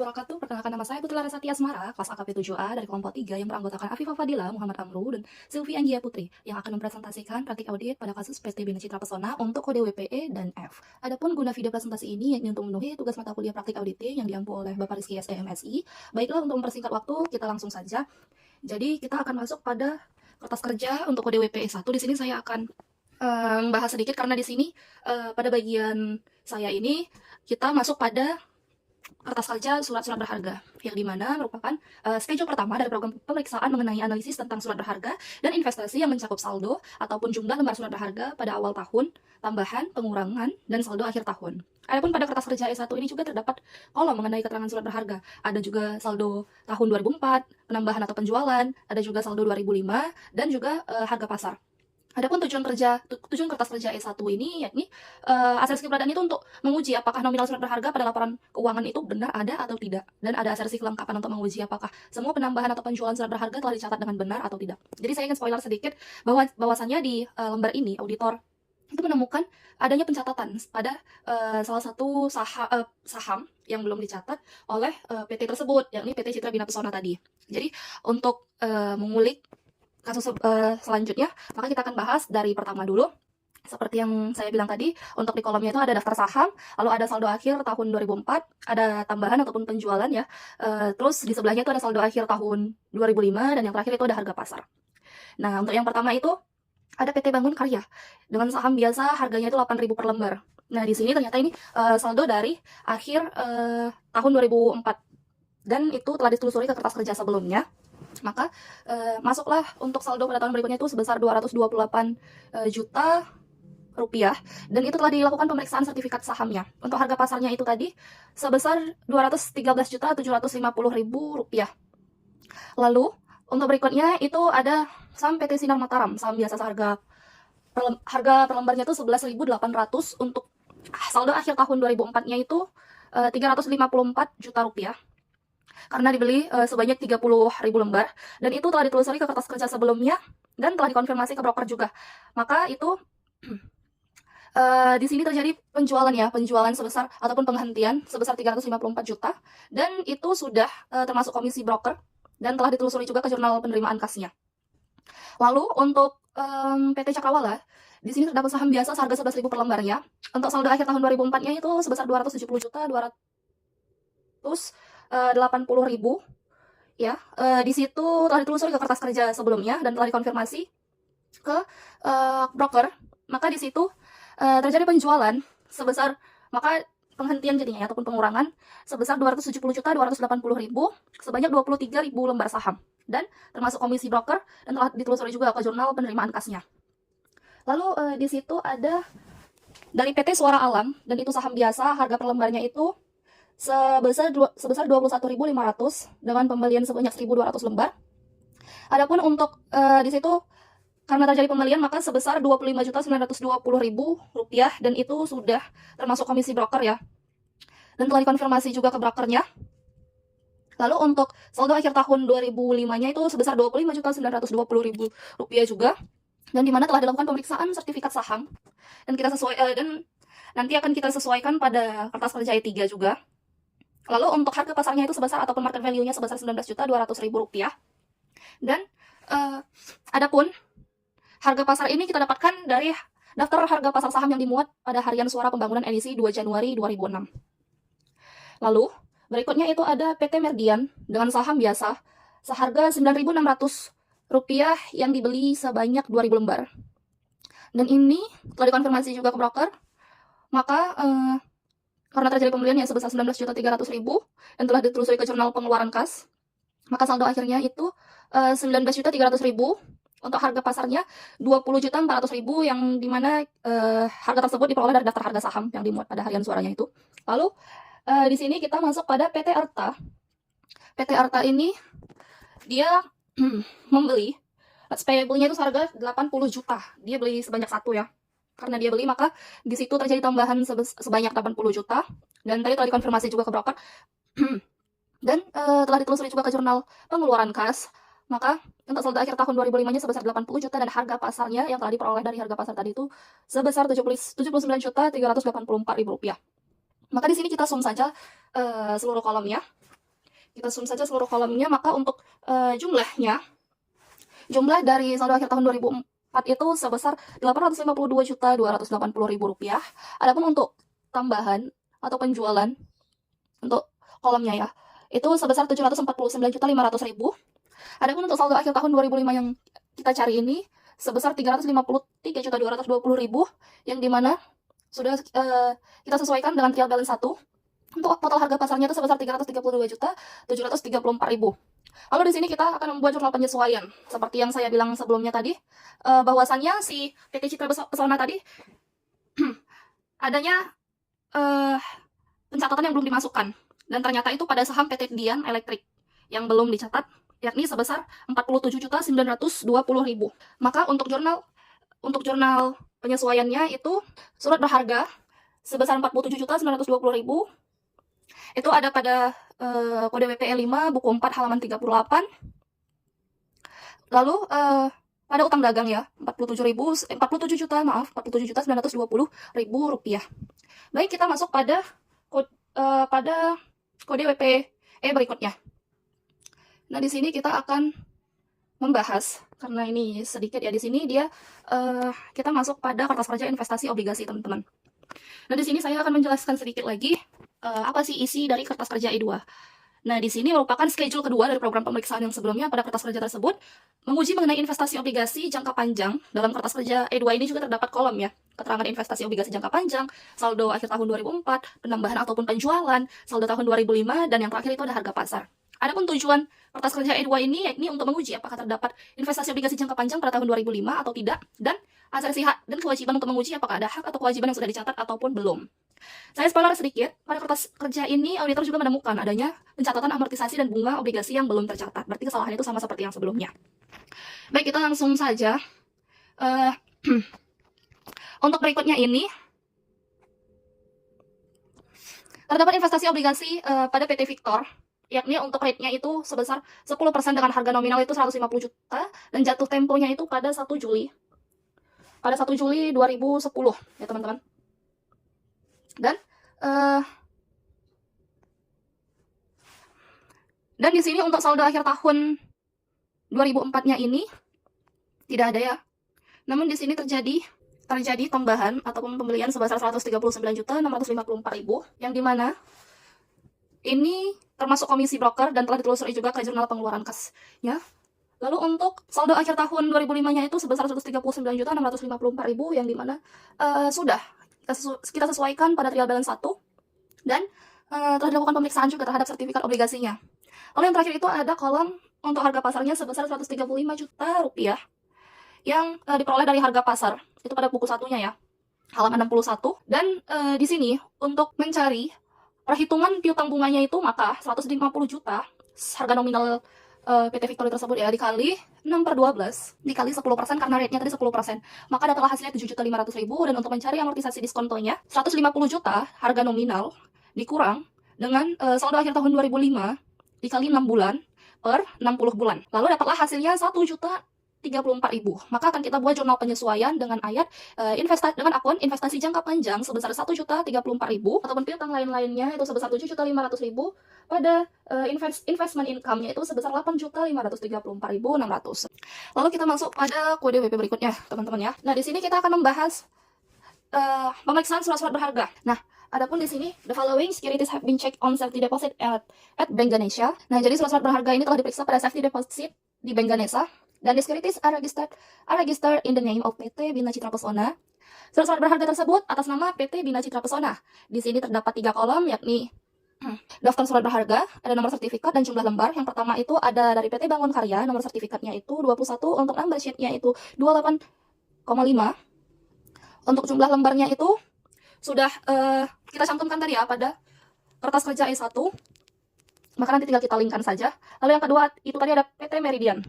wabarakatuh. Perkenalkan, nama saya Putri Larasati Asmara, kelas AKP 7A dari kelompok 3 yang beranggotakan Afifah Fadila, Muhammad Amru, dan Sylvie Angia Putri yang akan mempresentasikan praktik audit pada kasus PT Bina Citra Pesona untuk kode WPE dan F. Adapun guna video presentasi ini yakni untuk memenuhi tugas mata kuliah praktik auditing yang diampu oleh Bapak Rizky SEMSI. Baiklah, untuk mempersingkat waktu, kita langsung saja. Jadi kita akan masuk pada kertas kerja untuk kode WPE 1. Di sini saya akan bahas sedikit karena di sini pada bagian saya ini kita masuk pada kertas kerja surat-surat berharga, yang dimana merupakan schedule pertama dari program pemeriksaan mengenai analisis tentang surat berharga dan investasi yang mencakup saldo ataupun jumlah lembar surat berharga pada awal tahun, tambahan, pengurangan, dan saldo akhir tahun. Adapun pada kertas kerja E1 ini juga terdapat kolom mengenai keterangan surat berharga. Ada juga saldo tahun 2004, penambahan atau penjualan, ada juga saldo 2005, dan juga harga pasar. Adapun tujuan kertas kerja E1 ini yakni asersi keberadaan itu untuk menguji apakah nominal surat berharga pada laporan keuangan itu benar ada atau tidak, dan ada asersi kelengkapan untuk menguji apakah semua penambahan atau penjualan surat berharga telah dicatat dengan benar atau tidak. Jadi saya ingin spoiler sedikit bahwasannya di lembar ini auditor itu menemukan adanya pencatatan pada salah satu saham yang belum dicatat oleh PT tersebut, yakni PT Citra Bina Pesona tadi. Jadi untuk mengulik kasus selanjutnya, maka kita akan bahas dari pertama dulu. Seperti yang saya bilang tadi, untuk di kolomnya itu ada daftar saham, lalu ada saldo akhir tahun 2004, ada tambahan ataupun penjualan ya. Terus di sebelahnya itu ada saldo akhir tahun 2005, dan yang terakhir itu ada harga pasar. Nah, untuk yang pertama itu ada PT Bangun Karya dengan saham biasa, harganya itu 8.000 per lembar. Nah, di sini ternyata ini saldo dari akhir tahun 2004, dan itu telah ditelusuri ke kertas kerja sebelumnya. Maka masuklah untuk saldo pada tahun berikutnya itu sebesar 228 juta rupiah, dan itu telah dilakukan pemeriksaan sertifikat sahamnya. Untuk harga pasarnya itu tadi sebesar 213.750.000 rupiah. Lalu untuk berikutnya itu ada saham PT Sinar Mataram, saham biasa, harga per lembarnya itu 11.800. Untuk saldo akhir tahun 2004-nya itu 354 juta rupiah, karena dibeli sebanyak 30.000 lembar, dan itu telah ditelusuri ke kertas kerja sebelumnya dan telah dikonfirmasi ke broker juga. Maka itu di sini terjadi penjualan sebesar ataupun penghentian sebesar 354 juta, dan itu sudah termasuk komisi broker dan telah ditelusuri juga ke jurnal penerimaan kasnya. Lalu untuk PT Cakrawala, di sini terdapat saham biasa seharga 11.000 per lembarnya. Untuk saldo akhir tahun 2004-nya itu sebesar 270.280.000 ya. Di situ telah ditelusuri ke kertas kerja sebelumnya dan telah dikonfirmasi ke broker. Maka di situ terjadi penjualan sebesar, maka penghentian jadinya ataupun pengurangan sebesar 270.280.000 sebanyak 23.000 lembar saham, dan termasuk komisi broker dan telah ditelusuri juga ke jurnal penerimaan kasnya. Lalu di situ ada dari PT Suara Alam, dan itu saham biasa, harga per lembarnya itu sebesar 21.500 dengan pembelian sebanyak 1.200 lembar. Adapun untuk di situ karena terjadi pembelian maka sebesar 25.920.000 rupiah, dan itu sudah termasuk komisi broker ya, dan telah dikonfirmasi juga ke brokernya. Lalu untuk saldo akhir tahun 2005-nya itu sebesar 25.920.000 rupiah juga, dan dimana telah dilakukan pemeriksaan sertifikat saham, dan kita dan nanti akan kita sesuaikan pada kertas kerja E3 juga. Lalu untuk harga pasarnya itu sebesar ataupun market value-nya sebesar 19.200.000 rupiah. Dan adapun harga pasar ini kita dapatkan dari daftar harga pasar saham yang dimuat pada Harian Suara Pembangunan edisi 2 Januari 2006. Lalu berikutnya itu ada PT Merdian dengan saham biasa seharga 9.600 rupiah yang dibeli sebanyak 2.000 lembar. Dan ini telah dikonfirmasi juga ke broker. Maka karena terjadi pembelian yang sebesar 19.300.000 dan telah ditelusuri ke jurnal pengeluaran kas, maka saldo akhirnya itu 19.300.000. Untuk harga pasarnya 20.400.000, yang dimana harga tersebut diperoleh dari daftar harga saham yang dimuat pada Harian Suaranya itu. Lalu di sini kita masuk pada PT Arta. PT Arta ini dia membeli payable-nya itu seharga 80 juta. Dia beli sebanyak satu ya. Karena dia beli, maka di situ terjadi tambahan sebanyak 80 juta, dan tadi telah dikonfirmasi juga ke broker dan telah ditelusuri juga ke jurnal pengeluaran kas. Maka untuk saldo akhir tahun 2005-nya sebesar 80 juta, dan harga pasarnya yang telah diperoleh dari harga pasar tadi itu sebesar 79.384.000 rupiah. Maka di sini kita sum saja seluruh kolomnya. Kita zoom saja seluruh kolomnya, maka untuk jumlah dari saldo akhir tahun 2004 itu sebesar Rp852.280.000. Adapun untuk tambahan atau penjualan untuk kolomnya ya, itu sebesar Rp749.500.000. Adapun untuk saldo akhir tahun 2005 yang kita cari ini sebesar Rp353.220.000, yang dimana sudah kita sesuaikan dengan trial balance 1. Untuk total harga pasarnya itu sebesar Rp332.734.000. Lalu di sini kita akan membuat jurnal penyesuaian. Seperti yang saya bilang sebelumnya tadi, bahwasannya si PT Citra Pesona tadi adanya pencatatan yang belum dimasukkan. Dan ternyata itu pada saham PT Dian Elektrik yang belum dicatat, yakni sebesar Rp47.920.000. Maka untuk jurnal penyesuaiannya itu surat berharga sebesar Rp47.920.000. Itu ada pada kode WPE 5 buku 4 halaman 38. Lalu pada utang dagang ya, Rp47.920.000. Baik, kita masuk pada kode WPE berikutnya. Nah, di sini kita akan membahas, karena ini sedikit ya, di sini dia kita masuk pada kertas kerja investasi obligasi, teman-teman. Nah, di sini saya akan menjelaskan sedikit lagi apa sih isi dari kertas kerja E2. Nah, di sini merupakan schedule kedua dari program pemeriksaan yang sebelumnya. Pada kertas kerja tersebut menguji mengenai investasi obligasi jangka panjang. Dalam kertas kerja E2 ini juga terdapat kolom ya, keterangan investasi obligasi jangka panjang, saldo akhir tahun 2004, penambahan ataupun penjualan, saldo tahun 2005, dan yang terakhir itu ada harga pasar. Adapun tujuan kertas kerja E2 ini yakni untuk menguji apakah terdapat investasi obligasi jangka panjang pada tahun 2005 atau tidak, dan asasi hak dan kewajiban untuk menguji apakah ada hak atau kewajiban yang sudah dicatat ataupun belum. Saya spoiler sedikit, pada kertas kerja ini auditor juga menemukan adanya pencatatan amortisasi dan bunga obligasi yang belum tercatat. Berarti kesalahan itu sama seperti yang sebelumnya. Baik, kita langsung saja. Untuk berikutnya ini, terdapat investasi obligasi pada PT Victor, yakni untuk rate-nya itu sebesar 10% dengan harga nominal itu 150 juta, dan jatuh temponya itu pada 1 Juli. Pada 1 Juli 2010, ya teman-teman. Dan di sini untuk saldo akhir tahun 2004-nya ini tidak ada ya. Namun di sini terjadi tambahan ataupun pembelian sebesar 139.654.000, yang dimana ini termasuk komisi broker dan telah ditelusuri juga ke jurnal pengeluaran kas ya. Lalu untuk saldo akhir tahun 2005-nya itu sebesar 139.654.000, yang dimana sudah kita sesuaikan pada trial balance 1, dan telah dilakukan pemeriksaan juga terhadap sertifikat obligasinya. Lalu yang terakhir itu ada kolom untuk harga pasarnya sebesar Rp135 juta yang diperoleh dari harga pasar. Itu pada buku satunya ya, halaman 61. Dan di sini untuk mencari perhitungan piutang bunganya itu, maka 150 juta harga nominal PT Victory tersebut ya dikali 6/12 dikali 10%, karena rate-nya tadi 10%, maka dapatlah hasilnya 7.500.000. Dan untuk mencari amortisasi diskontonya 150 juta harga nominal dikurang dengan saldo akhir tahun 2005 dikali 6 bulan per 60 bulan, lalu dapatlah hasilnya 1.034.000. Maka akan kita buat jurnal penyesuaian dengan ayat dengan akun investasi jangka panjang sebesar 1.034.000, ataupun piutang lain-lainnya itu sebesar 7.500.000, pada investment income-nya itu sebesar 8.534.600. Lalu kita masuk pada kode WP berikutnya, teman-teman ya. Nah, di sini kita akan membahas pemeriksaan surat-surat berharga. Nah, adapun di sini, the following securities have been checked on safety deposit at Bank Ganesha. Nah, jadi surat-surat berharga ini telah diperiksa pada safety deposit di Bank Ganesha, dan the securities are registered in the name of PT Bina Citra Pesona. Surat-surat berharga tersebut atas nama PT Bina Citra Pesona. Di sini terdapat 3 kolom, yakni daftar surat berharga, ada nomor sertifikat dan jumlah lembar. Yang pertama itu ada dari PT Bangun Karya, nomor sertifikatnya itu 21, untuk number sheet-nya itu 28,5. Untuk jumlah lembarnya itu sudah kita cantumkan tadi ya pada kertas kerja E1, maka nanti tinggal kita linkkan saja. Lalu yang kedua itu tadi ada PT Meridian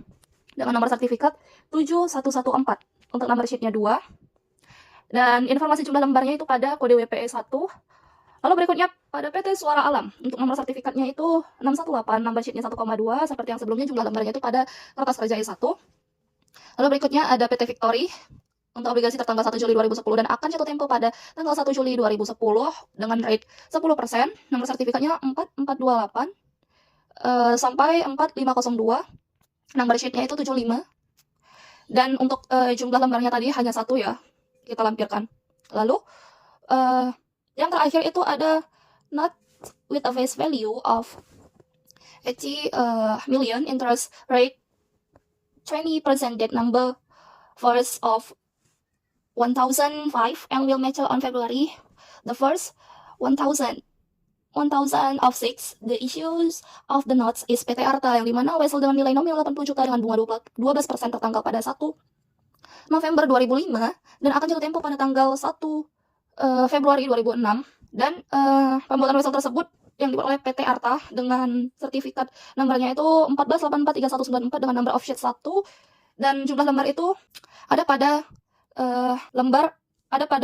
dengan nomor sertifikat 7114, untuk number sheet-nya 2, dan informasi jumlah lembarnya itu pada kode WPE 1. Lalu berikutnya pada PT Suara Alam, untuk nomor sertifikatnya itu 618, number sheet-nya 1,2, seperti yang sebelumnya, jumlah lembarnya itu pada kertas kerja E1. Lalu berikutnya ada PT Victory untuk obligasi tertanggal 1 Juli 2010 dan akan jatuh tempo pada tanggal 1 Juli 2010 dengan rate 10%, nomor sertifikatnya 4428, sampai 4502. Number sheet-nya itu 75. Dan untuk jumlah lembarnya tadi hanya 1 ya, kita lampirkan. Lalu yang terakhir itu ada not with a face value of 80 million, interest rate 20%, that number first of 1005 and will mature on February the first 1000 of 6. The issues of the notes is PT Arta, yang dimana wesel dengan nilai nominal 80 juta dengan bunga 12% tertanggal pada 1 November 2005 dan akan jatuh tempo pada tanggal 1 Februari 2006. Dan pembuatan wesel tersebut yang dibuat oleh PT Arta dengan sertifikat nomornya itu 14843194 dengan number of sheet 1, dan jumlah lembar itu ada pada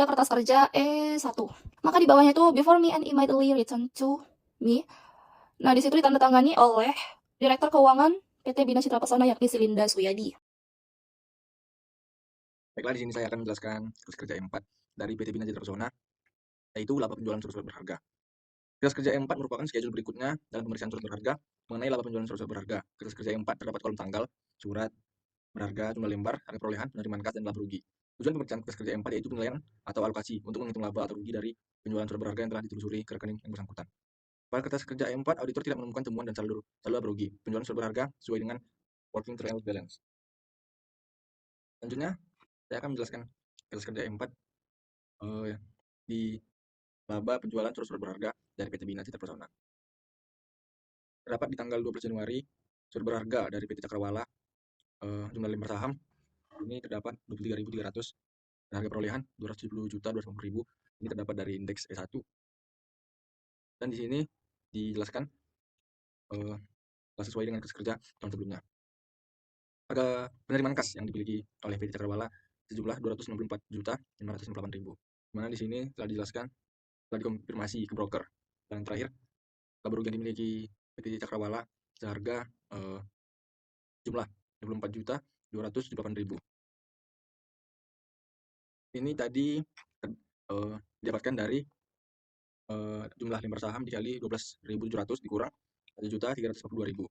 kertas kerja E1. Maka di bawahnya itu before me and immediately return to me. Nah, di situ ditandatangani oleh Direktur Keuangan PT Bina Citra Pesona yakni Silinda Suyadi. Baiklah, di sini saya akan menjelaskan tugas kerja E4 dari PT Bina Citra Pesona, yaitu laba penjualan surat-surat berharga. Tugas kerja E4 merupakan schedule berikutnya dalam pemeriksaan surat berharga mengenai laba penjualan surat-surat berharga. Tugas kerja E4 terdapat kolom tanggal, surat berharga, jumlah lembar, harga perolehan, penerimaan kas, dan laba rugi. Tujuan pemeriksaan tugas kerja E4 yaitu penilaian atau alokasi untuk menghitung laba atau rugi dari penjualan surat berharga yang telah ditelusuri ke rekening yang bersangkutan. Pada kertas kerja E4, auditor tidak menemukan temuan dan saldo laba rugi penjualan surat berharga sesuai dengan working trial balance. Selanjutnya, saya akan menjelaskan kertas kerja E4 di laba penjualan surat-surat berharga dari PT Bina Citra Pesona. Terdapat di tanggal 12 Januari surat berharga dari PT Cakrawala, jumlah lembar saham ini terdapat 23.300, dan harga perolehan 270.250.000. Ini terdapat dari indeks E1. Dan di sini dijelaskan sesuai dengan kertas kerja tahun sebelumnya. Harga penerimaan kas yang dimiliki oleh PT Cakrawala sejumlah 264.568.000. Dimana di sini telah dijelaskan, telah dikonfirmasi ke broker. Dan terakhir, laba rugi yang dimiliki PT Cakrawala seharga jumlah 24.278.000. Ini tadi didapatkan dari jumlah lembar saham dikali 12.700 dikurang 1.342.000.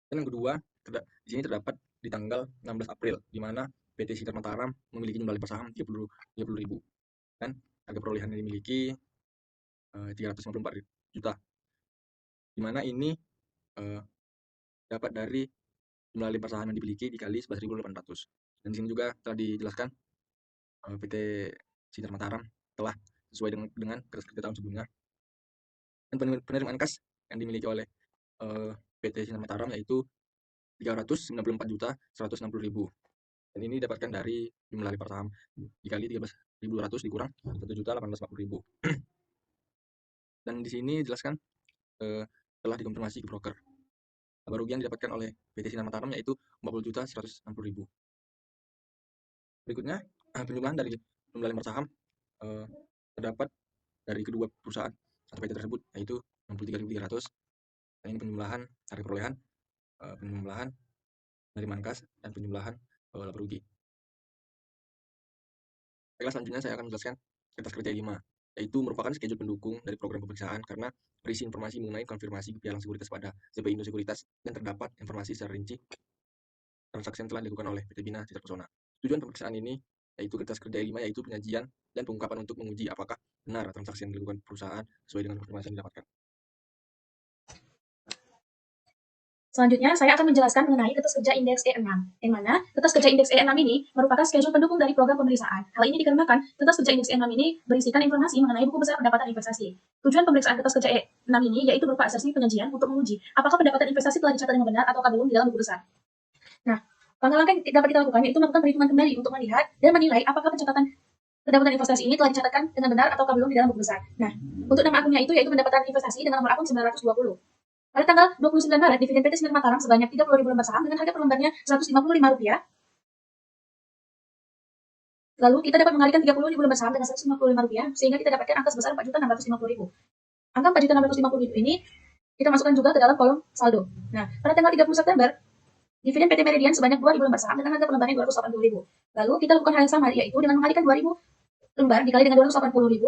Dan yang kedua, di sini terdapat di tanggal 16 April, di mana PT Sinar Mataram memiliki jumlah lembar saham 30.000 dan harga perolehan yang dimiliki 354 juta, di mana ini dapat dari jumlah lembar saham yang dimiliki dikali 11.800. Dan di sini juga telah dijelaskan PT Sinar Mataram telah sesuai dengan kertas kerja tahun sebelumnya. Dan penerimaan kas yang dimiliki oleh PT Sinar Mataram yaitu 394.160.000. Dan ini didapatkan dari jumlah lembar saham dikali 13.200 dikurang 1.840.000. Dan di sini dijelaskan telah dikonfirmasi ke broker. Laba rugi yang didapatkan oleh PT Sinar Mataram yaitu 40.160.000. Berikutnya, penjumlahan dari jumlah lembar saham terdapat dari kedua perusahaan atau PT tersebut yaitu 63.300. Dan ini penjumlahan harga perolehan, penjumlahan penerimaan kas, dan penjumlahan laba rugi. Baiklah, selanjutnya saya akan menjelaskan kertas kerja 5, yaitu merupakan schedule pendukung dari program pemeriksaan karena berisi informasi mengenai konfirmasi pialang sekuritas pada CPI Indo Sekuritas dan terdapat informasi secara rinci transaksi yang telah dilakukan oleh PT Bina Citra Pesona. Tujuan pemeriksaan ini yaitu kertas kerja 5 yaitu penyajian dan pengungkapan untuk menguji apakah benar transaksi yang dilakukan perusahaan sesuai dengan konfirmasi yang didapatkan. Selanjutnya, saya akan menjelaskan mengenai kertas kerja indeks E6, yang mana kertas kerja indeks E6 ini merupakan schedule pendukung dari program pemeriksaan. Hal ini dikarenakan kertas kerja indeks E6 ini berisikan informasi mengenai buku besar pendapatan investasi. Tujuan pemeriksaan kertas kerja E6 ini yaitu berupa asesmen penyajian untuk menguji apakah pendapatan investasi telah dicatat dengan benar ataukah belum di dalam buku besar. Nah, langkah-langkah yang dapat kita lakukan yaitu melakukan perhitungan kembali untuk melihat dan menilai apakah pencatatan pendapatan investasi ini telah dicatatkan dengan benar ataukah belum di dalam buku besar. Nah, untuk nama akunnya itu yaitu pendapatan investasi dengan nomor akun 920. Pada tanggal 29 Maret, dividen PT Sinar Mataram sebanyak 30.000 lembar saham dengan harga per lembarnya Rp155. Lalu kita dapat mengalihkan 30.000 lembar saham dengan Rp155 sehingga kita dapatkan angka sebesar Rp4.650.000. Angka Rp4.650.000 ini kita masukkan juga ke dalam kolom saldo. Nah, pada tanggal 30 September, dividen PT Meridian sebanyak 2.000 lembar saham dengan harga per lembarnya Rp280.000. Lalu kita lakukan hal yang sama yaitu dengan mengalihkan 2.000 lembar dikali dengan Rp280.000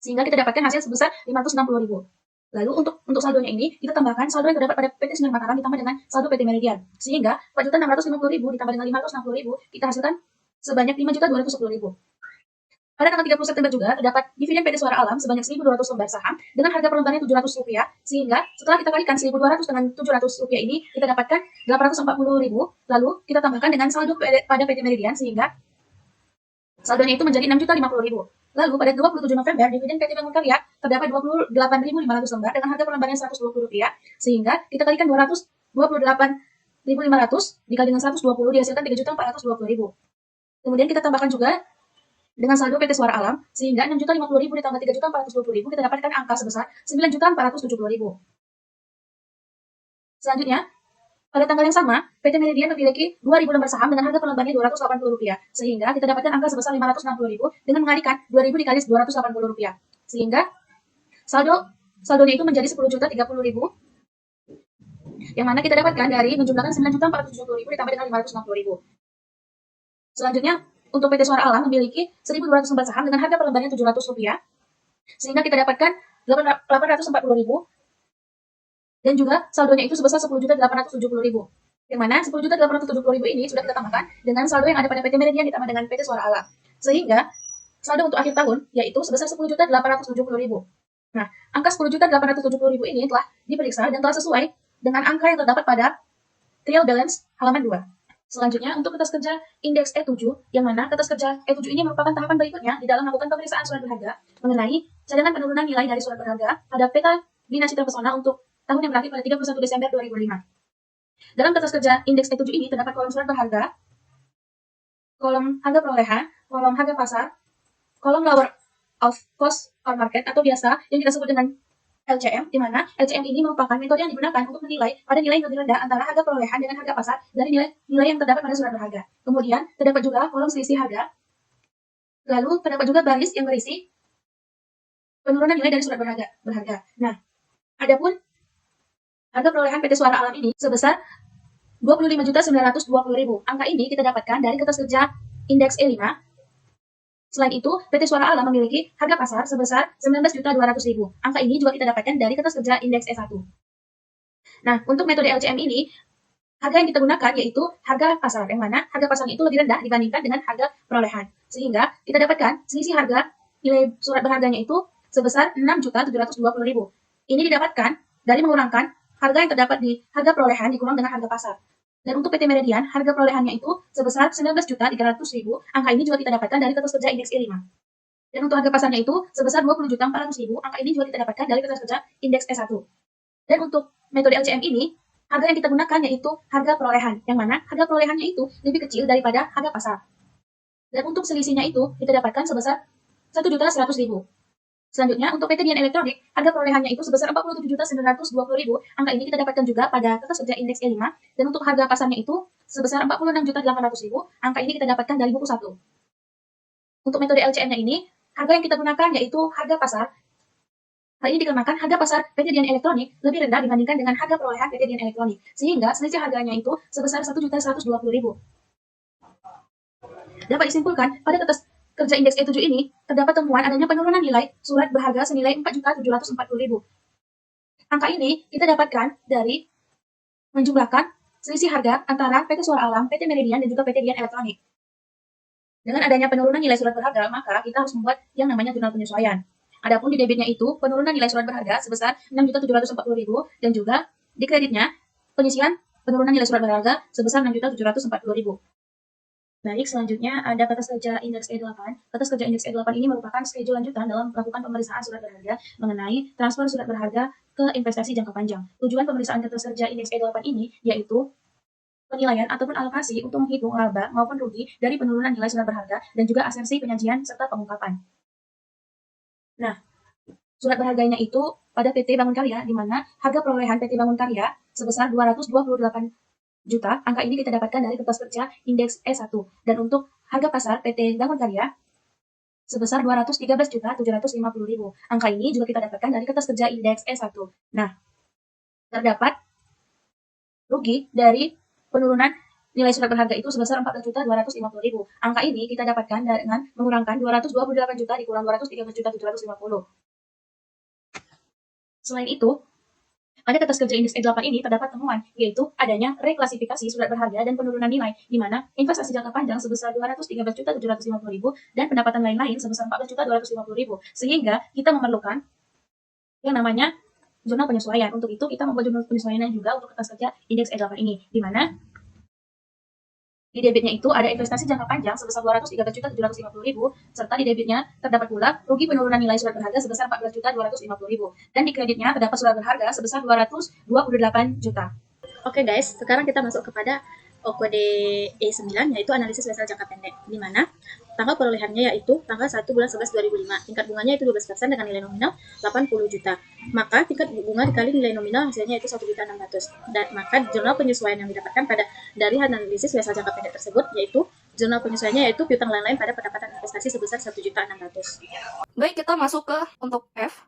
sehingga kita dapatkan hasil sebesar Rp560.000. Lalu untuk saldonya ini, kita tambahkan saldo yang terdapat pada PT Sinar Mataram ditambah dengan saldo PT Meridian. Sehingga 4.650.000 ditambah dengan 560.000, kita hasilkan sebanyak 5.210.000. Pada tanggal 30 September juga terdapat dividen PT Suara Alam sebanyak 1.200 lembar saham dengan harga per lembarnya Rp700, sehingga setelah kita kalikan 1.200 dengan Rp700 ini, kita dapatkan 840.000, lalu kita tambahkan dengan saldo pada PT Meridian, sehingga saldonya itu menjadi 6.050.000. Lalu pada 27 November, dividen PT Bangun Karya terdapat 28.500 lembar dengan harga per lembarnya Rp120, sehingga kita kalikan 228.500 dikali dengan 120 dihasilkan 3.420.000. Kemudian kita tambahkan juga dengan saldo PT Suara Alam, sehingga 6.050.000 ditambah 3.420.000, kita dapatkan angka sebesar 9.470.000. Selanjutnya, pada tanggal yang sama, PT Meridian memiliki 2.000 lembar saham dengan harga per lembarnya Rp280, sehingga kita dapatkan angka sebesar 560.000 dengan mengalikan 2.000 dikali Rp280, sehingga saldonya itu menjadi 10.030.000, yang mana kita dapatkan dari menjumlahkan 9.470.000 ditambah dengan 560.000. Selanjutnya, untuk PT Suara Alam memiliki 1.200 lembar saham dengan harga per lembarnya Rp700, sehingga kita dapatkan 840.000, dan juga saldonya itu sebesar 10.870.000, yang mana 10.870.000 ini sudah kita tambahkan dengan saldo yang ada pada PT Meridian ditambah dengan PT Suara Alam, sehingga saldo untuk akhir tahun yaitu sebesar 10.870.000. Nah, angka 10.870.000 ini telah diperiksa dan telah sesuai dengan angka yang terdapat pada trial balance halaman 2. Selanjutnya, untuk kertas kerja indeks E7, yang mana kertas kerja E7 ini merupakan tahapan berikutnya di dalam melakukan pemeriksaan surat berharga mengenai cadangan penurunan nilai dari surat berharga pada PT Bina Citra Pesona untuk tahun yang berakhir pada 31 Desember 2005. Dalam kertas kerja indeks E7 ini terdapat kolom surat berharga, kolom harga perolehan, kolom harga pasar, kolom lower of cost or market atau biasa yang kita sebut dengan LCM, di mana LCM ini merupakan metode yang digunakan untuk menilai pada nilai yang lebih rendah antara harga perolehan dengan harga pasar dari nilai yang terdapat pada surat berharga. Kemudian terdapat juga kolom selisih harga, lalu terdapat juga baris yang berisi penurunan nilai dari surat berharga. Nah, adapun harga perolehan PT Suara Alam ini sebesar 25.920.000. Angka ini kita dapatkan dari kertas kerja indeks E5. Selain itu, PT Suara Alam memiliki harga pasar sebesar 19.200.000. Angka ini juga kita dapatkan dari kertas kerja indeks E1. Nah, untuk metode LCM ini, harga yang kita gunakan yaitu harga pasar, yang mana harga pasarnya itu lebih rendah dibandingkan dengan harga perolehan. Sehingga kita dapatkan selisih harga nilai surat berharganya itu sebesar 6.720.000. Ini didapatkan dari mengurangkan harga yang terdapat di harga perolehan dikurang dengan harga pasar. Dan untuk PT Meridian, harga perolehannya itu sebesar 19.300.000. Angka ini juga kita dapatkan dari kertas kerja indeks E5. Dan untuk harga pasarnya itu sebesar 20.400.000. Angka ini juga kita dapatkan dari kertas kerja indeks E1. Dan untuk metode LCM ini, harga yang kita gunakan yaitu harga perolehan, yang mana harga perolehannya itu lebih kecil daripada harga pasar. Dan untuk selisihnya itu kita dapatkan sebesar 1.100.000. Selanjutnya, untuk PT Dian Elektronik, harga perolehannya itu sebesar 47.920.000. Angka ini kita dapatkan juga pada kertas kerja indeks E5. Dan untuk harga pasarnya itu sebesar 46.800.000. Angka ini kita dapatkan dari buku 1. Untuk metode LCM-nya ini, harga yang kita gunakan yaitu harga pasar. Hal ini dikarenakan harga pasar PT Dian Elektronik lebih rendah dibandingkan dengan harga perolehan PT Dian Elektronik. Sehingga selisih harganya itu sebesar 1.120.000. Dapat disimpulkan, pada kertas kerja indeks E7 ini, terdapat temuan adanya penurunan nilai surat berharga senilai 4.740.000. Angka ini kita dapatkan dari menjumlahkan selisih harga antara PT Suara Alam, PT Meridian, dan juga PT Dian Elektronik. Dengan adanya penurunan nilai surat berharga, maka kita harus membuat yang namanya jurnal penyesuaian. Adapun di debitnya itu, penurunan nilai surat berharga sebesar 6.740.000, dan juga di kreditnya, pengisian penurunan nilai surat berharga sebesar 6.740.000. Baik, selanjutnya ada kertas kerja indeks E8. Kertas kerja indeks E8 ini merupakan schedule lanjutan dalam melakukan pemeriksaan surat berharga mengenai transfer surat berharga ke investasi jangka panjang. Tujuan pemeriksaan kertas kerja indeks E8 ini yaitu penilaian ataupun alokasi untuk menghitung laba maupun rugi dari penurunan nilai surat berharga dan juga asersi penyajian serta pengungkapan. Nah, surat berharganya itu pada PT Bangun Karya, di mana harga perolehan PT Bangun Karya sebesar 228 juta. Angka ini kita dapatkan dari kertas kerja indeks E1. Dan untuk harga pasar PT Bangun Karya sebesar 213.750.000. Angka ini juga kita dapatkan dari kertas kerja indeks E1. Nah, terdapat rugi dari penurunan nilai surat berharga itu sebesar 14.250.000. Angka ini kita dapatkan dengan mengurangkan 228 juta dikurang 213.750. Selain itu, pada kertas kerja indeks E8 ini terdapat temuan, yaitu adanya reklasifikasi surat berharga dan penurunan nilai, di mana investasi jangka panjang sebesar 213.750.000 dan pendapatan lain-lain sebesar 14.250.000, sehingga kita memerlukan yang namanya jurnal penyesuaian. Untuk itu, kita membuat jurnal penyesuaian juga untuk kertas kerja indeks E8 ini, di mana di debitnya itu ada investasi jangka panjang sebesar 213.750.000, serta di debitnya terdapat pula rugi penurunan nilai surat berharga sebesar 14.250.000, dan di kreditnya terdapat surat berharga sebesar 228 juta. Oke guys, sekarang kita masuk kepada kode E9, yaitu analisis wesel jangka pendek, di mana tanggal perolehannya yaitu tanggal 1 bulan 11 2005. Tingkat bunganya itu 12% dengan nilai nominal 80 juta. Maka tingkat bunga dikali nilai nominal hasilnya itu 1.600.000. Dan maka jurnal penyesuaian yang didapatkan dari analisis wesel jangka pendek tersebut yaitu jurnal penyesuaiannya yaitu piutang lain-lain pada pendapatan investasi sebesar 1.600.000. Baik, kita masuk ke untuk F.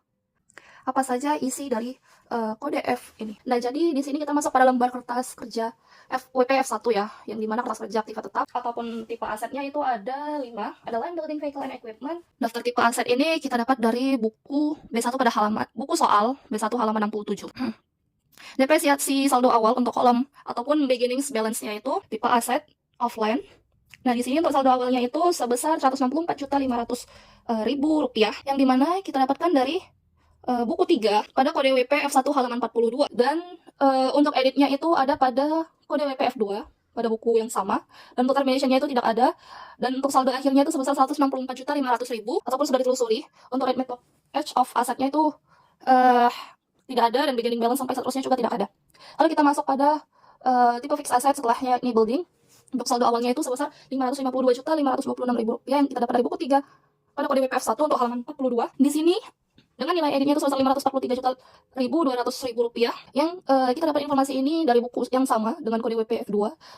Apa saja isi dari kode F ini? Nah, jadi di sini kita masuk pada lembar kertas kerja WPF1 ya, yang dimana kertas kerja aktiva tetap ataupun tipe asetnya itu ada 5, ada Land Building Vehicle and Equipment. Daftar tipe aset ini kita dapat dari buku B1 pada buku soal B1 halaman 67. Depresiasi saldo awal untuk kolom ataupun beginnings balance-nya itu tipe aset of land. Nah, di sini untuk saldo awalnya itu sebesar 164.500.000 rupiah, yang dimana kita dapatkan dari buku 3 pada kode WP F1 halaman 42, dan untuk editnya itu ada pada kode WP F2 pada buku yang sama, dan untuk terminationnya itu tidak ada, dan untuk saldo akhirnya itu sebesar 164.500.000 ataupun sudah ditelusuri. Untuk rate method edge of asetnya itu tidak ada, dan beginning balance sampai seterusnya juga tidak ada. Lalu kita masuk pada tipe fixed asset setelahnya, ini building. Untuk saldo awalnya itu sebesar 552.526.000 rupiah yang kita dapat dari buku 3 pada kode WP F1 untuk halaman 42. Di sini dengan nilai editnya itu sebesar 543.200.000 rupiah, yang kita dapat informasi ini dari buku yang sama dengan kode WPF2,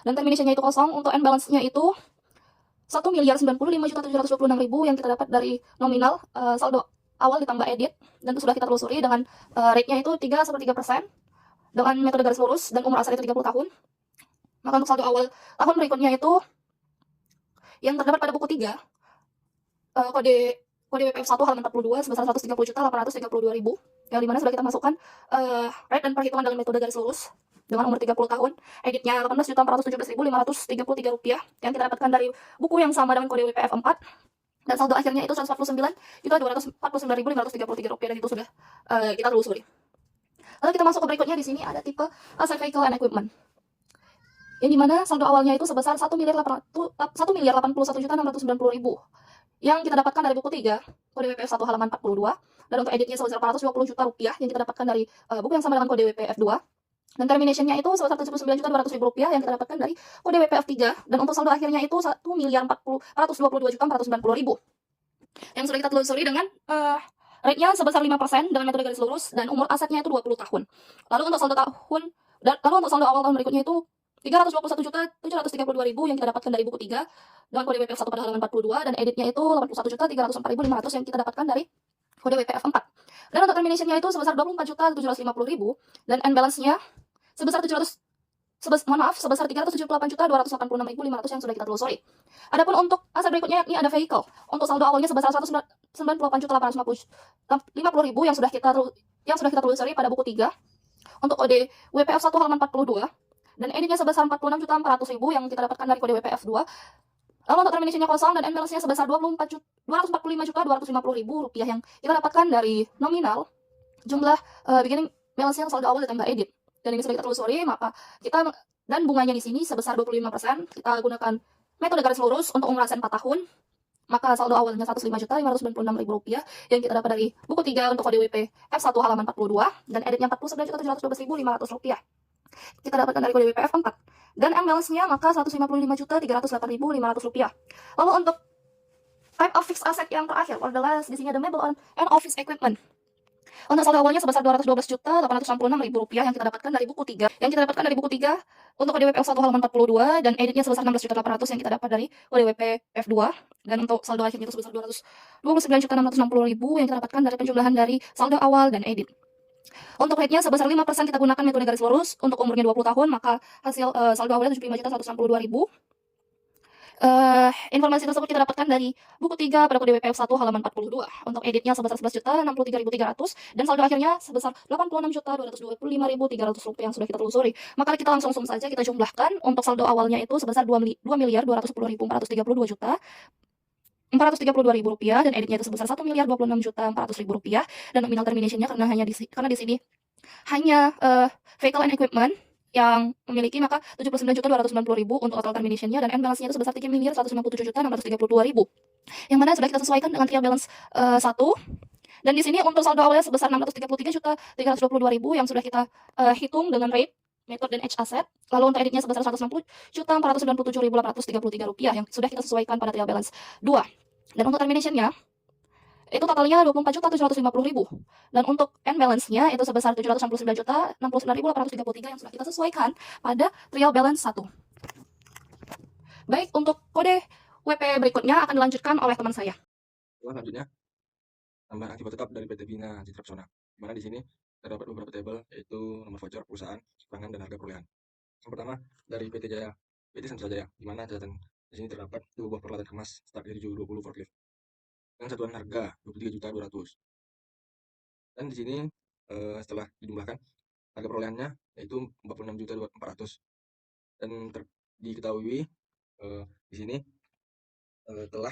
dan terminationnya itu kosong. Untuk end balance-nya itu 1.095.726.000 yang kita dapat dari nominal saldo awal ditambah edit, dan itu sudah kita telusuri dengan rate-nya itu 3/3% dengan metode garis lurus, dan umur aset itu 30 tahun. Maka untuk saldo awal tahun berikutnya itu yang terdapat pada buku 3 kode WPF1 halaman 42 sebesar 130.832.000, yang dimana sudah kita masukkan rate dan perhitungan dengan metode garis lurus dengan umur 30 tahun. Editnya 18.417.533 rupiah yang kita dapatkan dari buku yang sama dengan kode WPF 4, dan saldo akhirnya itu 149.249.533 rupiah, dan itu sudah kita telusuri. Lalu kita masuk ke berikutnya. Di sini ada tipe Asset Vehicle and Equipment, yang dimana saldo awalnya itu sebesar 1.081.690.000 yang kita dapatkan dari buku 3 kode WPF1 halaman 42, dan untuk editnya sebesar 420 juta rupiah yang kita dapatkan dari buku yang sama dengan kode WPF2, dan terminationnya itu sebesar 79.200.000 rupiah yang kita dapatkan dari kode WPF3, dan untuk saldo akhirnya itu 1.422.490.000 yang sudah kita telusuri dengan rate-nya sebesar 5% dengan metode garis lurus, dan umur asetnya itu 20 tahun. Lalu untuk saldo awal tahun berikutnya itu 321.732.000 yang kita dapatkan dari buku 3 dengan kode WPF1 pada halaman 42, dan editnya itu 81.304.500 yang kita dapatkan dari kode WPF4. Dan untuk terminationnya itu sebesar 24.750.000, dan end balance-nya sebesar 378.286.500 yang sudah kita telusuri. Adapun untuk aset berikutnya ini ada vehicle. Untuk saldo awalnya sebesar 198.850.000 yang sudah kita telusuri pada buku 3 untuk kode WPF1 halaman 42, dan editnya sebesar 46.400.000 yang kita dapatkan dari kode WPF2. Lalu untuk terminationnya kosong, dan end balance-nya sebesar 245.250.000 rupiah yang kita dapatkan dari nominal jumlah beginning balance-nya saldo awal ditambah edit, dan ini sudah kita telusuri. Maka dan bunganya di sini sebesar 25%. Kita gunakan metode garis lurus untuk umur aset 4 tahun, maka saldo awalnya 105.596.000 rupiah yang kita dapat dari buku 3 untuk kode WPF1 halaman 42, dan editnya 49.712.500 rupiah kita dapatkan dari kode WPF 4, dan end balance-nya maka 155.308.500 rupiah. Lalu untuk type of fixed asset yang terakhir adalah di sini ada mebel and office equipment. Untuk saldo awalnya sebesar 212.866.000 rupiah yang kita dapatkan dari buku 3 untuk kode WPF1 halaman 42, dan editnya sebesar 16.800 yang kita dapat dari kode WPF2, dan untuk saldo akhirnya itu sebesar 229.660.000 yang kita dapatkan dari penjumlahan dari saldo awal dan edit. Untuk rate-nya sebesar 5% kita gunakan metode garis lurus. Untuk umurnya 20 tahun, maka hasil saldo awalnya 75.162.000 Informasi tersebut kita dapatkan dari buku 3 pada kode WPF 1 halaman 42. Untuk editnya sebesar 11.063.300 dan saldo akhirnya sebesar 86.225.300 rupiah yang sudah kita telusuri. Maka kita langsung sum saja, kita jumlahkan. Untuk saldo awalnya itu sebesar 2.210.432 juta 432.000 rupiah dan editnya itu sebesar 1.026.400.000 rupiah dan nominal terminationnya karena di sini hanya vehicle and equipment yang memiliki, maka 79.290.000 untuk total terminationnya dan end balance-nya itu sebesar 3.157.632.000 yang mana sudah kita sesuaikan dengan trial balance 1. Dan di sini untuk saldo awalnya sebesar 633.322.000 yang sudah kita hitung dengan rate metode dan H asset. Lalu untuk editnya sebesar 160.497.833 rupiah yang sudah kita sesuaikan pada trial balance 2. Dan untuk terminationnya itu totalnya 24.750.000 dan untuk end balance-nya itu sebesar 769.069.833 yang sudah kita sesuaikan pada trial balance 1. Baik, untuk kode WP berikutnya akan dilanjutkan oleh teman saya. Selanjutnya, tambahan akibat tetap dari PT Bina Citra Pesona. Di mana di sini terdapat beberapa tabel, yaitu nomor voucher perusahaan, keterangan, dan harga perolehan. Yang pertama dari PT Sentosa Jaya, di mana catatan di sini terdapat 2 buah peralatan kemas start dari 20 forklift dengan satuan harga 23.200. Dan di sini setelah dijumlahkan harga perolehannya yaitu 46.400 dan diketahui di sini telah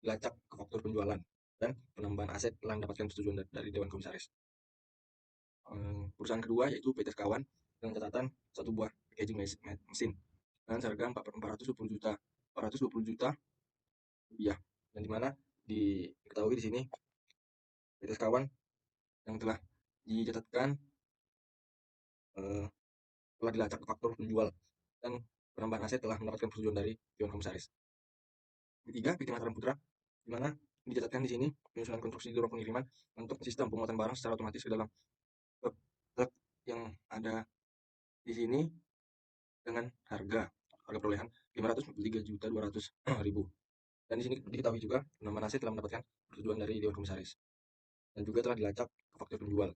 dilacak ke faktur penjualan dan penambahan aset telah mendapatkan persetujuan dari Dewan Komisaris. Perusahaan kedua yaitu PT Sekawan dengan catatan 1 buah packaging mesin dengan harga 420 juta rupiah, dan dimana diketahui di sini PT Sekawan yang telah dicatatkan telah dilacak faktur penjual dan penambahan aset telah mendapatkan persetujuan dari Dewan Komisaris. Ketiga, PT Mataram Putra, di mana dicatatkan di sini penyusunan konstruksi dorong pengiriman untuk sistem penguatan barang secara otomatis ke dalam truk yang ada di sini dengan harga perolehan 543.200.000. Dan di sini diketahui juga penambahan aset telah mendapatkan persetujuan dari Dewan Komisaris dan juga telah dilacak ke faktur penjual.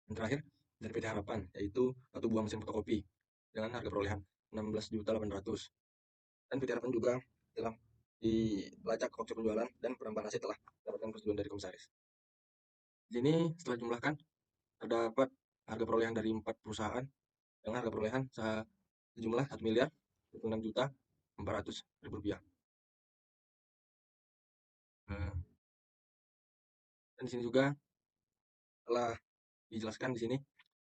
Dan terakhir dari PT Harapan yaitu 1 buah mesin fotokopi dengan harga perolehan 16.800.000 dan PT Harapan juga telah dilacak ke faktur penjualan dan penambahan aset telah mendapatkan persetujuan dari komisaris. Di sini setelah jumlahkan terdapat harga perolehan dari 4 perusahaan dengan harga perolehan sejumlah 1.026.400.000 rupiah. Dan di sini juga telah dijelaskan di sini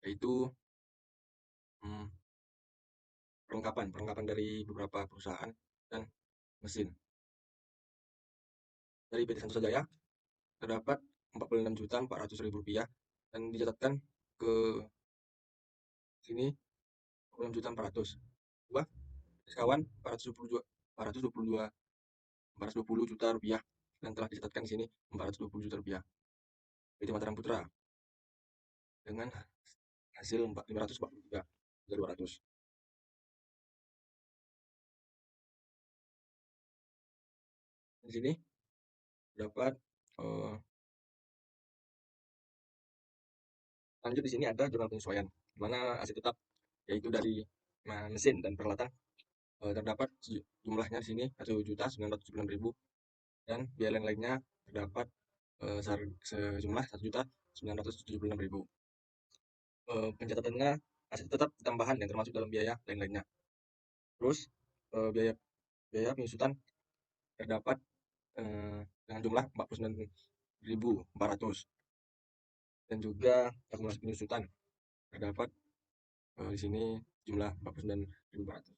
yaitu perlengkapan dari beberapa perusahaan dan mesin. Dari PT Sentosa Jaya terdapat 46.400.000 rupiah dan dicatatkan ke sini 46.400. Dua, Sekawan 420 juta rupiah dan telah dicatatkan di sini 420 juta rupiah. PT Mataram Putra dengan hasil 543.200. Di sini dapat lanjut di sini ada jurnal penyesuaian, di mana aset tetap yaitu dari mesin dan peralatan terdapat jumlahnya di sini 1.909.000 dan biaya lain-lainnya terdapat sejumlah 1.976.000. Pencatatannya aset tetap tambahan yang termasuk dalam biaya lain-lainnya. Terus biaya penyusutan terdapat dengan jumlah 49.400 dan juga akumulasi penyusutan terdapat di sini jumlah 49.400.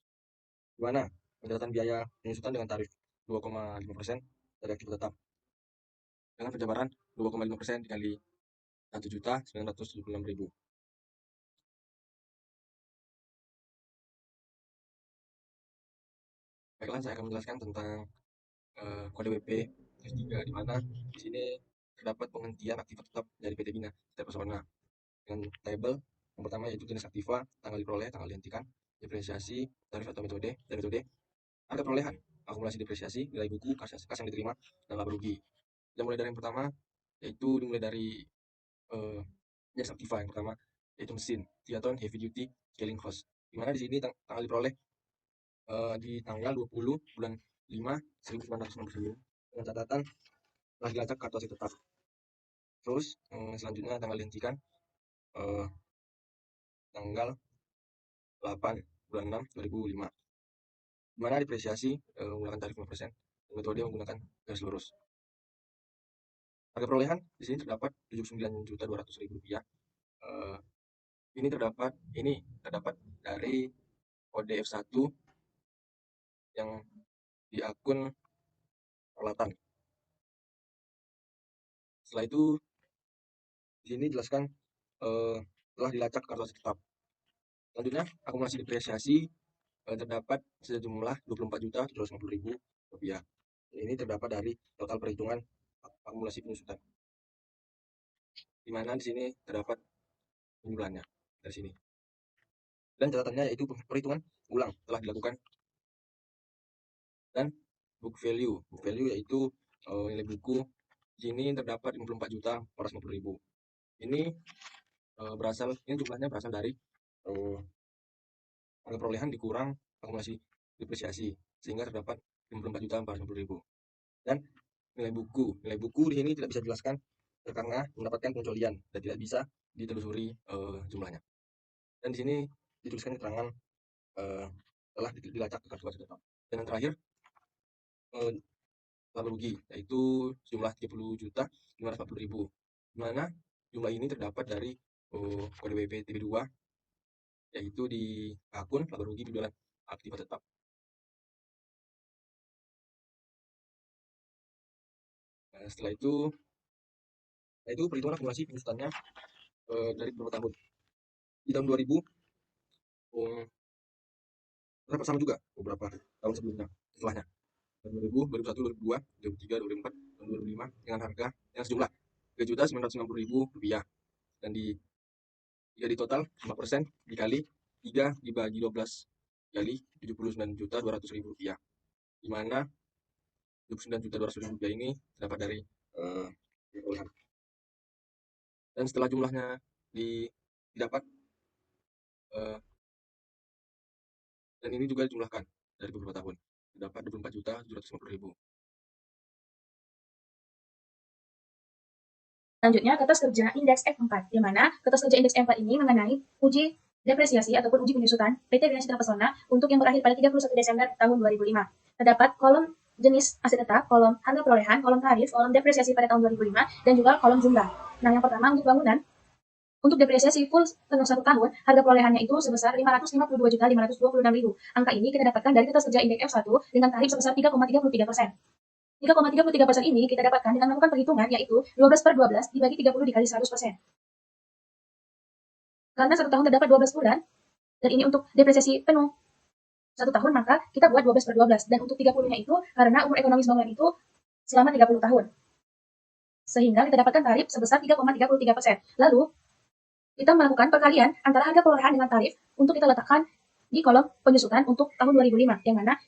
Di mana pencatatan biaya penyusutan dengan tarif 2,5% dari akibat tetap dengan penjabaran 2,5% dikali 1.976.000. Baiklah, saya akan menjelaskan tentang kode WP S3, di mana di sini terdapat penghentian aktiva tetap dari PT Bina Citra Pesona dengan tabel yang pertama yaitu jenis aktiva, tanggal diperoleh, tanggal dihentikan, depresiasi, tarif atau metode, harga perolehan, akumulasi depresiasi, nilai buku, kas yang diterima, dan laba rugi. Dan mulai dari yang pertama yaitu dimulai dari jenis aktiva yang pertama yaitu mesin 3 ton heavy duty scaling cost, di mana di sini tanggal diperoleh di tanggal 20 bulan 5 1969 dengan catatan telah dilacak kartu aset tetap. Terus selanjutnya tanggal dihentikan tanggal 8 bulan 6 2005, di mana depresiasi menggunakan tarif 5% dan metode menggunakan garis lurus. Harga perolehan di sini terdapat Rp79.200.000. Ini terdapat dari kode F1 yang di akun peralatan. Setelah itu di sini dijelaskan telah dilacak kartu aset tetap. Selanjutnya akumulasi depresiasi terdapat sejumlah Rp24.750.000. Ini terdapat dari total perhitungan akumulasi penyusutan, di mana di sini terdapat penjumlahannya dari sini. Dan catatannya yaitu perhitungan ulang telah dilakukan. Dan book value yaitu nilai buku di sini terdapat Rp54.450.000. Ini jumlahnya berasal dari harga perolehan dikurang akumulasi depresiasi, sehingga terdapat Rp54.450.000. Dan nilai buku di sini tidak bisa dijelaskan karena mendapatkan pengecualian dan tidak bisa ditelusuri jumlahnya. Dan di sini dituliskan keterangan telah dilacak ke kartu aset tetap. Dan yang terakhir laba rugi, yaitu sejumlah Rp30.540.000, di mana jumlah ini terdapat dari kode WP TB2, yaitu di akun laba rugi penjualan aktiva tetap. Setelah itu perhitungan akumulasi penyusutannya dari beberapa tahun. Di tahun 2000 terdapat sama juga beberapa tahun sebelumnya setelahnya. Tahun 2000, 2001, 2002, 2003, 2004, dan 2005 dengan harga yang sejumlah Rp3.990.000. Dan jika di total 5% dikali 3 dibagi 12 kali Rp79.200.000, di mana Rp79.200.000 ini terdapat dari perolehan. Dan setelah jumlahnya didapat dan ini juga dijumlahkan dari beberapa tahun, terdapat Rp24.750.000. Selanjutnya, kertas kerja indeks F4, di mana kertas kerja indeks F4 ini mengenai uji depresiasi ataupun uji penyusutan PT Bina Citra Pesona untuk yang berakhir pada 31 Desember tahun 2005. Terdapat kolom jenis aset tetap, kolom harga perolehan, kolom tarif, kolom depresiasi pada tahun 2005, dan juga kolom jumlah. Nah, yang pertama untuk bangunan, untuk depresiasi full tengah 1 tahun, harga perolehannya itu sebesar Rp552.526.000. Angka ini kita dapatkan dari kertas kerja indeks F1 dengan tarif sebesar 3,33%. 3,33% ini kita dapatkan dengan melakukan perhitungan, yaitu 12/12 dibagi 30 dikali 100%. Karena 1 tahun terdapat 12 bulan, dan ini untuk depresiasi penuh 1 tahun, maka kita buat 12/12. Dan untuk 30-nya itu, karena umur ekonomis bangunan itu selama 30 tahun. Sehingga kita dapatkan tarif sebesar 3,33%. Lalu, kita melakukan perkalian antara harga perolehan dengan tarif untuk kita letakkan di kolom penyusutan untuk tahun 2005, yang mana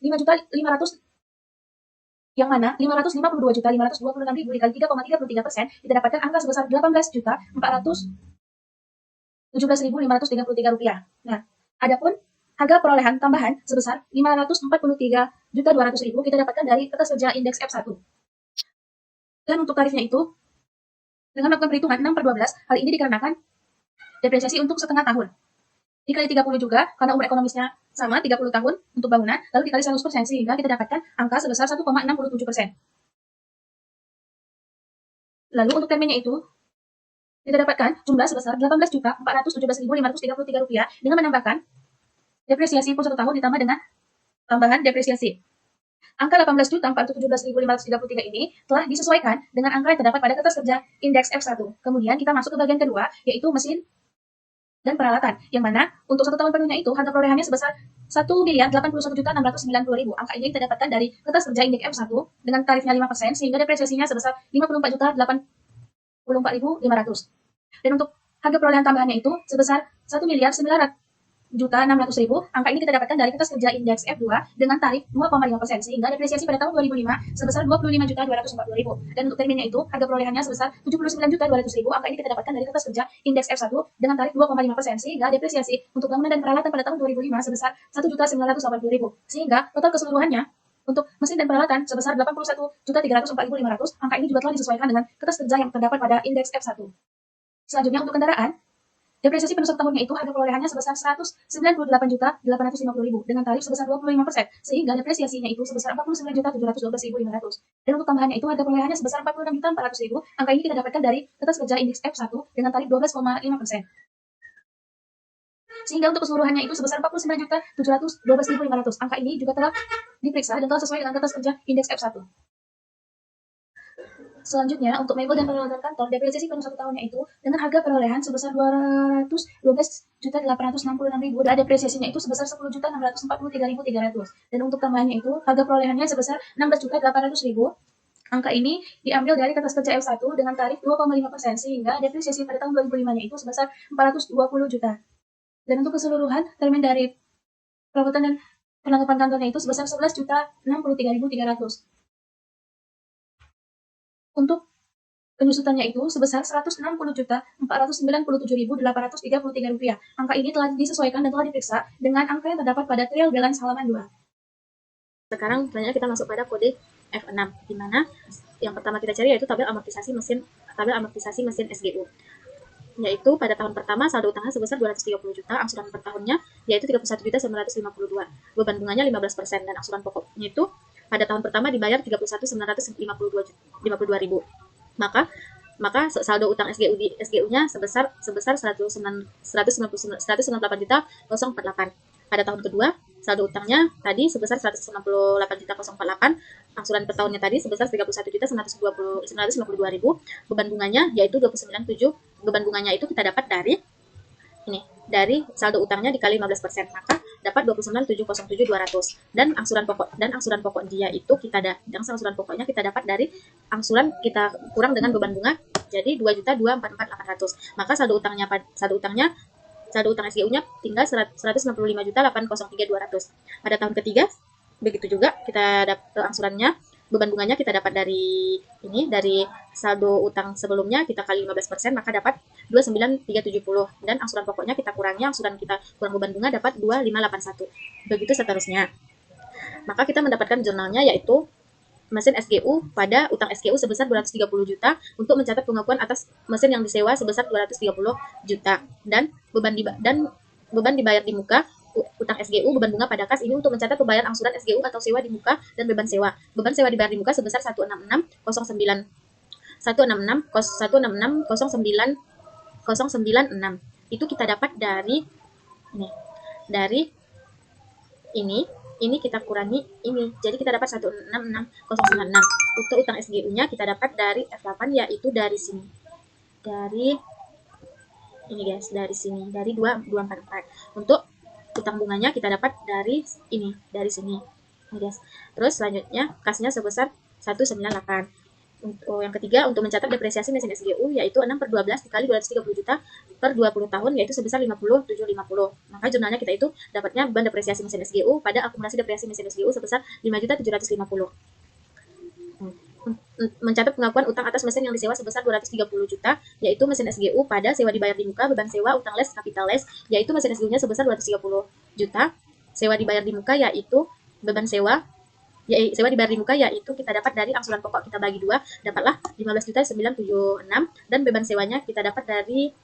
552.526.000 dikali 3,33%, kita dapatkan angka sebesar Rp18.417.533. Nah, adapun harga perolehan tambahan sebesar Rp543.200.000 kita dapatkan dari kertas kerja indeks F1. Dan untuk tarifnya itu, dengan melakukan perhitungan 6/12, hal ini dikarenakan depresiasi untuk setengah tahun. Dikali 30 juga, karena umur ekonomisnya sama, 30 tahun untuk bangunan, lalu dikali 100%, sehingga kita dapatkan angka sebesar 1,67%. Lalu untuk terminnya itu, kita dapatkan jumlah sebesar Rp18.417.533 dengan menambahkan depresiasi per 1 tahun ditambah dengan tambahan depresiasi. Angka Rp18.417.533 ini telah disesuaikan dengan angka yang terdapat pada kertas kerja indeks F1. Kemudian kita masuk ke bagian kedua, yaitu mesin dan peralatan, yang mana untuk 1 tahun penuhnya itu harga perolehannya sebesar Rp1.081.690.000. Angka ini kita dapatkan dari kertas kerja indeks F1 dengan tarifnya 5%, sehingga depresiasinya sebesar Rp54.084.500. Dan untuk harga perolehan tambahannya itu sebesar 14.600.000. Angka ini kita dapatkan dari kertas kerja indeks F2 dengan tarif 2,5%, sehingga depresiasi pada tahun 2005 sebesar 25.240.000. Dan untuk terminnya itu, harga perolehannya sebesar 79.200.000. Angka ini kita dapatkan dari kertas kerja indeks F1 dengan tarif 2,5%, sehingga depresiasi untuk bangunan dan peralatan pada tahun 2005 sebesar 1.980.000. Sehingga total keseluruhannya untuk mesin dan peralatan sebesar 81.304.500. Angka ini juga telah disesuaikan dengan kertas kerja yang terdapat pada indeks F1. Selanjutnya untuk kendaraan, depresiasi pada satu tahunnya itu harga perolehannya sebesar 198.850.000 dengan tarif sebesar 25%, sehingga depresiasinya itu sebesar 49.712.500. Dan untuk tambahannya itu harga perolehannya sebesar 46.400.000. Angka ini kita dapatkan dari kertas kerja indeks F1 dengan tarif 12,5%. Sehingga untuk keseluruhannya itu sebesar 49.712.500. Angka ini juga telah diperiksa dan telah sesuai dengan kertas kerja indeks F1. Selanjutnya, untuk mebel dan peralatan kantor, depresiasi penuh 1 tahunnya itu dengan harga perolehan sebesar 212.866.000 dan depresiasinya itu sebesar 10.643.300. Dan untuk tambahannya itu, harga perolehannya sebesar 16.800.000. Angka ini diambil dari kertas kerja F1 dengan tarif 2,5%, sehingga depresiasi pada tahun 2005-nya itu sebesar 420 juta. Dan untuk keseluruhan, termin dari perawatan dan perlengkapan kantornya itu sebesar 11.063.300. Untuk penyusutannya itu sebesar 160.497.833 rupiah. Angka ini telah disesuaikan dan telah diperiksa dengan angka yang terdapat pada trial balance halaman 2. Sekarang selanjutnya kita masuk pada kode F6, di mana yang pertama kita cari yaitu tabel amortisasi mesin SGU. Yaitu pada tahun pertama saldo utangnya sebesar 230 juta, angsuran per tahunnya yaitu 31.952, beban bunganya 15%, dan angsuran pokoknya itu pada tahun pertama dibayar 31.952.000. Maka saldo utang SGU-nya sebesar 198.048. Pada tahun kedua, saldo utangnya tadi sebesar 198.048, angsuran per tahunnya tadi sebesar 31.952.000, beban bunganya yaitu 29,7. Beban bunganya itu kita dapat dari saldo utangnya dikali 15%, maka dapat 29.707.200. Dan angsuran pokok dia itu angsuran pokoknya kita dapat dari angsuran kita kurang dengan beban bunga, jadi 2.244.800. Maka saldo utang SGU-nya tinggal 195.803.200. Pada tahun ketiga begitu juga kita dapat angsurannya, beban bunganya kita dapat dari saldo utang sebelumnya kita kali 15%, maka dapat 29.370, dan angsuran pokoknya kita kurangi, angsuran kita kurang beban bunga dapat 2.581. Begitu seterusnya. Maka kita mendapatkan jurnalnya yaitu mesin SGU pada utang SGU sebesar 230 juta untuk mencatat pengakuan atas mesin yang disewa sebesar 230 juta, dan beban dibayar di muka utang SGU, beban bunga pada kas ini untuk mencatat pembayaran angsuran SGU atau sewa di muka dan beban sewa. Beban sewa dibayar di muka sebesar 166.09.096. Itu kita dapat dari ini kita kurangi ini. Jadi kita dapat 166.096. Untuk utang SGU-nya kita dapat dari F8 yaitu dari sini. Dari sini, dari 244. Untuk utang bunganya kita dapat dari sini. Guys. Terus selanjutnya kasnya sebesar 198. Untuk yang ketiga, untuk mencatat depresiasi mesin SGU yaitu 6/12 dikali 230 juta per 20 tahun yaitu sebesar 5750. Maka jurnalnya kita itu dapatnya beban depresiasi mesin SGU pada akumulasi depresiasi mesin SGU sebesar 5.750. Mencatat pengakuan utang atas mesin yang disewa sebesar 230 juta, yaitu mesin SGU pada sewa dibayar di muka, beban sewa, utang les, kapital les, yaitu mesin SGU-nya sebesar 230 juta, sewa dibayar di muka yaitu beban sewa, sewa dibayar di muka yaitu kita dapat dari angsuran pokok kita bagi 2, dapatlah 15.976, dan beban sewanya kita dapat dari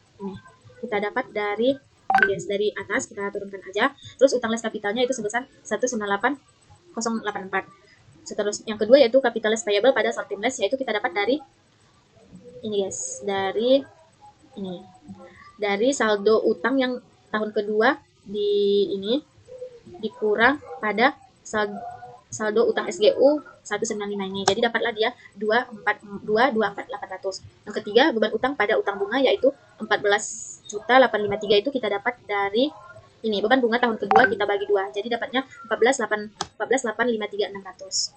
dari atas, kita turunkan aja. Terus utang les kapitalnya itu sebesar 198.084. Seterusnya yang kedua yaitu capital less payable pada short term less, yaitu kita dapat dari dari saldo utang yang tahun kedua dikurang pada saldo utang SGU 195 ini. Jadi dapatlah dia 224.800. Yang ketiga, beban utang pada utang bunga yaitu 14.853 itu kita dapat dari beban bunga tahun kedua kita bagi 2. Jadi dapatnya 14.853.600.